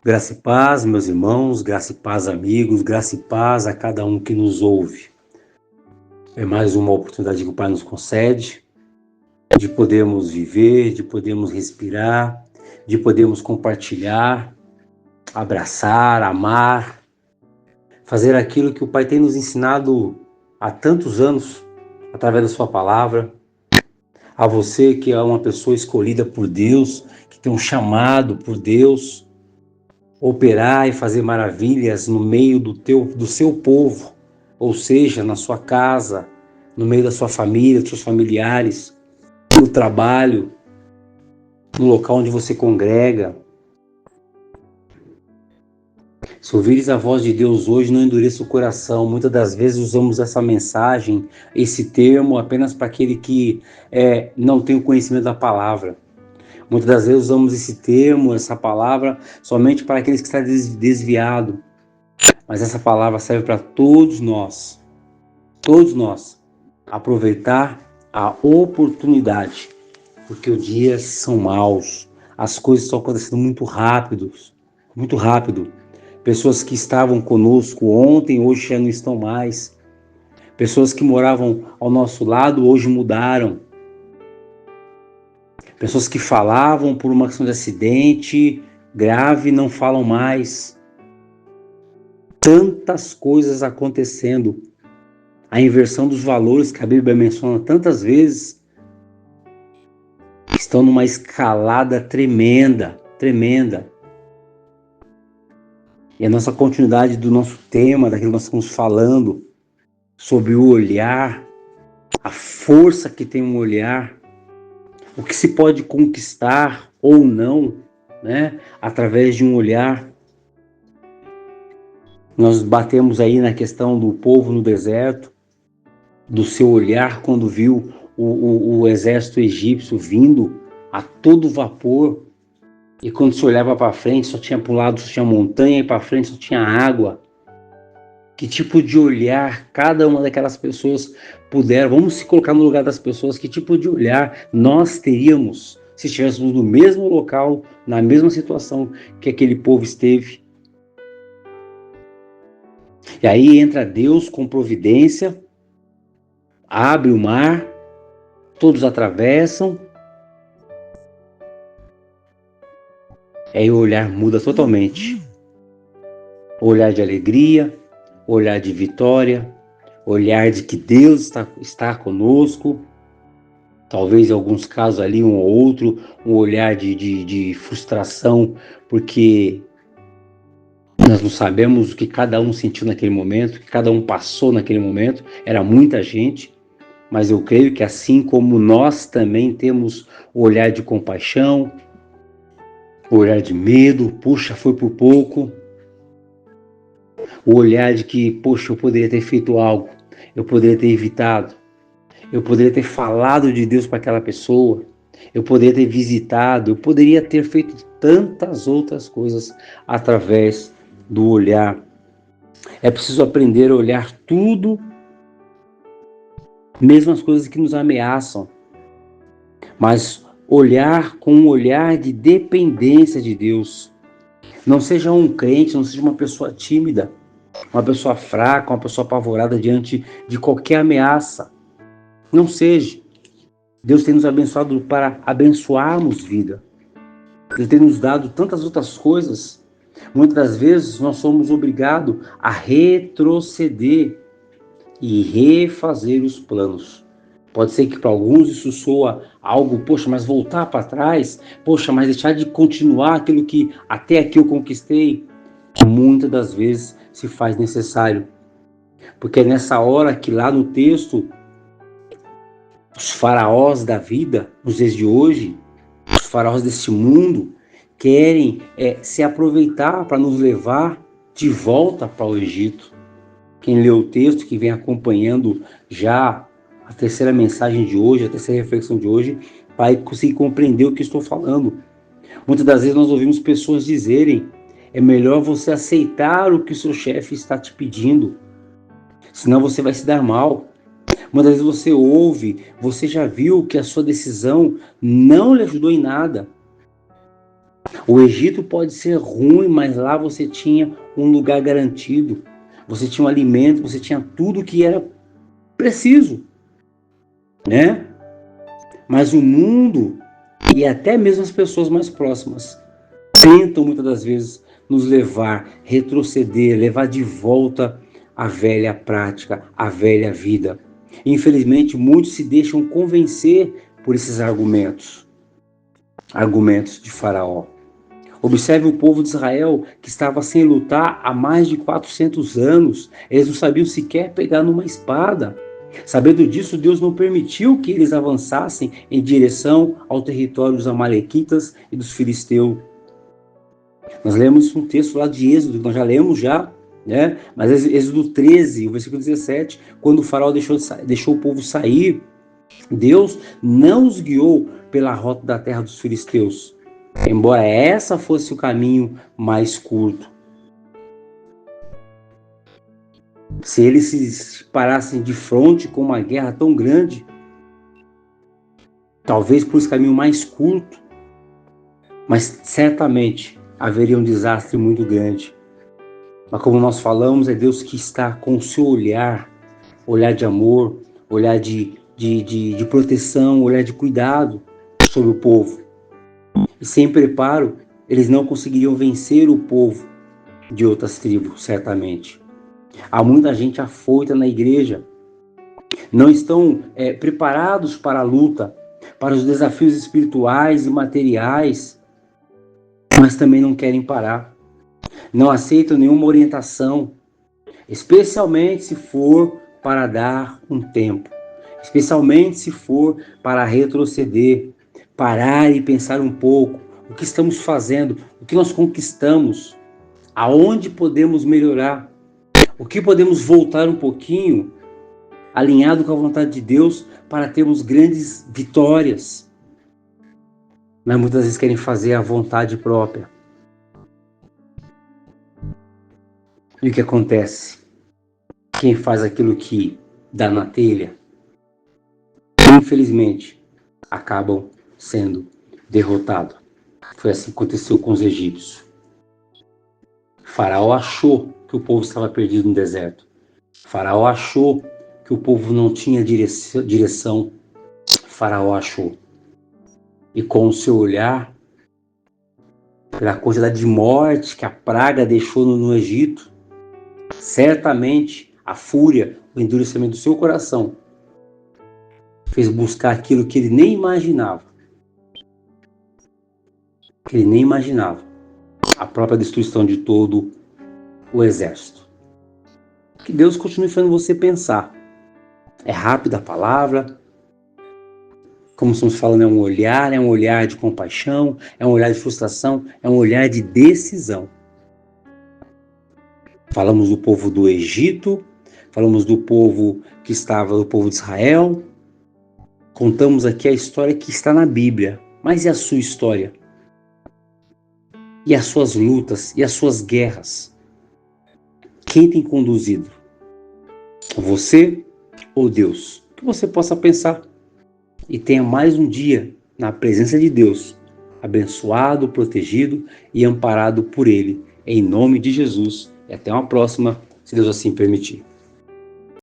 Graça e paz, meus irmãos, graça e paz, amigos, graça e paz a cada um que nos ouve. É mais uma oportunidade que o Pai nos concede de podermos viver, de podermos respirar, de podermos compartilhar, abraçar, amar, fazer aquilo que o Pai tem nos ensinado há tantos anos, através da sua palavra. A você que é uma pessoa escolhida por Deus, que tem um chamado por Deus, operar e fazer maravilhas no meio do seu povo, ou seja, na sua casa, no meio da sua família, dos seus familiares, no trabalho, no local onde você congrega. Se ouvires a voz de Deus hoje, não endureça o coração. Muitas das vezes usamos essa mensagem, esse termo, apenas para aquele que não tem o conhecimento da palavra. Muitas das vezes usamos esse termo, essa palavra, somente para aqueles que estão desviados. Mas essa palavra serve para todos nós, aproveitar a oportunidade, porque os dias são maus, as coisas estão acontecendo muito rápido. Pessoas que estavam conosco ontem, hoje já não estão mais. Pessoas que moravam ao nosso lado, hoje mudaram. Pessoas que falavam por uma questão de acidente grave, não falam mais. Tantas coisas acontecendo. A inversão dos valores que a Bíblia menciona tantas vezes estão numa escalada tremenda. E a nossa continuidade do nosso tema, daquilo que nós estamos falando, sobre o olhar, a força que tem um olhar, o que se pode conquistar ou não, né, através de um olhar. Nós batemos aí na questão do povo no deserto, do seu olhar quando viu o exército egípcio vindo a todo vapor, e quando se olhava para frente só tinha para um lado, só tinha montanha, e para frente só tinha água. Que tipo de olhar cada uma daquelas pessoas puderam, vamos se colocar no lugar das pessoas, que tipo de olhar nós teríamos se estivéssemos no mesmo local, na mesma situação que aquele povo esteve. E aí entra Deus com providência, abre o mar, todos atravessam, aí o olhar muda totalmente. O olhar de alegria, olhar de vitória, olhar de que Deus está conosco. Talvez em alguns casos ali um ou outro, um olhar de frustração, porque nós não sabemos o que cada um sentiu naquele momento, o que cada um passou naquele momento. Era muita gente, mas eu creio que assim como nós também temos o olhar de compaixão, o olhar de medo, puxa, foi por pouco. O olhar de que, poxa, eu poderia ter feito algo, eu poderia ter evitado, eu poderia ter falado de Deus para aquela pessoa, eu poderia ter visitado, eu poderia ter feito tantas outras coisas através do olhar. É preciso aprender a olhar tudo, mesmo as coisas que nos ameaçam, mas olhar com um olhar de dependência de Deus. Não seja um crente, não seja uma pessoa tímida, uma pessoa fraca, uma pessoa apavorada diante de qualquer ameaça. Não seja. Deus tem nos abençoado para abençoarmos vida. Ele tem nos dado tantas outras coisas. Muitas das vezes nós somos obrigados a retroceder e refazer os planos. Pode ser que para alguns isso soa algo, poxa, mas voltar para trás, poxa, mas deixar de continuar aquilo que até aqui eu conquistei. Muitas das vezes se faz necessário. Porque é nessa hora que lá no texto, os faraós da vida, nos dias de hoje, os faraós deste mundo, querem se aproveitar para nos levar de volta para o Egito. Quem lê o texto, que vem acompanhando já a terceira mensagem de hoje, a terceira reflexão de hoje, vai conseguir compreender o que estou falando. Muitas das vezes nós ouvimos pessoas dizerem: é melhor você aceitar o que o seu chefe está te pedindo, senão você vai se dar mal. Muitas vezes você ouve, você já viu que a sua decisão não lhe ajudou em nada. O Egito pode ser ruim, mas lá você tinha um lugar garantido. Você tinha um alimento, você tinha tudo que era preciso, né? Mas o mundo e até mesmo as pessoas mais próximas tentam muitas das vezes nos levar, retroceder, levar de volta a velha prática, a velha vida. Infelizmente, muitos se deixam convencer por esses argumentos de Faraó. Observe o povo de Israel que estava sem lutar há mais de 400 anos. Eles não sabiam sequer pegar numa espada. Sabendo disso, Deus não permitiu que eles avançassem em direção ao território dos amalequitas e dos filisteus. Nós lemos um texto lá de Êxodo, nós já lemos já, né? Mas Êxodo 13, o versículo 17, quando o faraó deixou o povo sair, Deus não os guiou pela rota da terra dos filisteus, embora essa fosse o caminho mais curto. Se eles se parassem de frente com uma guerra tão grande, talvez por esse caminho mais curto, mas certamente haveria um desastre muito grande. Mas como nós falamos, é Deus que está com o seu olhar de amor, olhar de proteção, olhar de cuidado sobre o povo. E sem preparo, eles não conseguiriam vencer o povo de outras tribos, certamente. Há muita gente afoita na igreja, não estão preparados para a luta, para os desafios espirituais e materiais, mas também não querem parar. Não aceitam nenhuma orientação, especialmente se for para dar um tempo, especialmente se for para retroceder, parar e pensar um pouco o que estamos fazendo, o que nós conquistamos, aonde podemos melhorar, o que podemos voltar um pouquinho, alinhado com a vontade de Deus, para termos grandes vitórias. Mas muitas vezes querem fazer a vontade própria. E o que acontece? Quem faz aquilo que dá na telha, infelizmente, acabam sendo derrotados. Foi assim que aconteceu com os egípcios. Faraó achou que o povo estava perdido no deserto. Faraó achou que o povo não tinha direção. Faraó achou. E com o seu olhar, pela quantidade de morte que a praga deixou no Egito, certamente a fúria, o endurecimento do seu coração fez buscar aquilo que ele nem imaginava. A própria destruição de todo o exército. Que Deus continue fazendo você pensar. É rápida a palavra, como estamos falando, é um olhar de compaixão, é um olhar de frustração, é um olhar de decisão. Falamos do povo do Egito, falamos do povo do povo de Israel, contamos aqui a história que está na Bíblia, mas e a sua história? E as suas lutas, e as suas guerras? Quem tem conduzido? Você ou Deus? Que você possa pensar e tenha mais um dia na presença de Deus, abençoado, protegido e amparado por Ele, em nome de Jesus. E até uma próxima, se Deus assim permitir.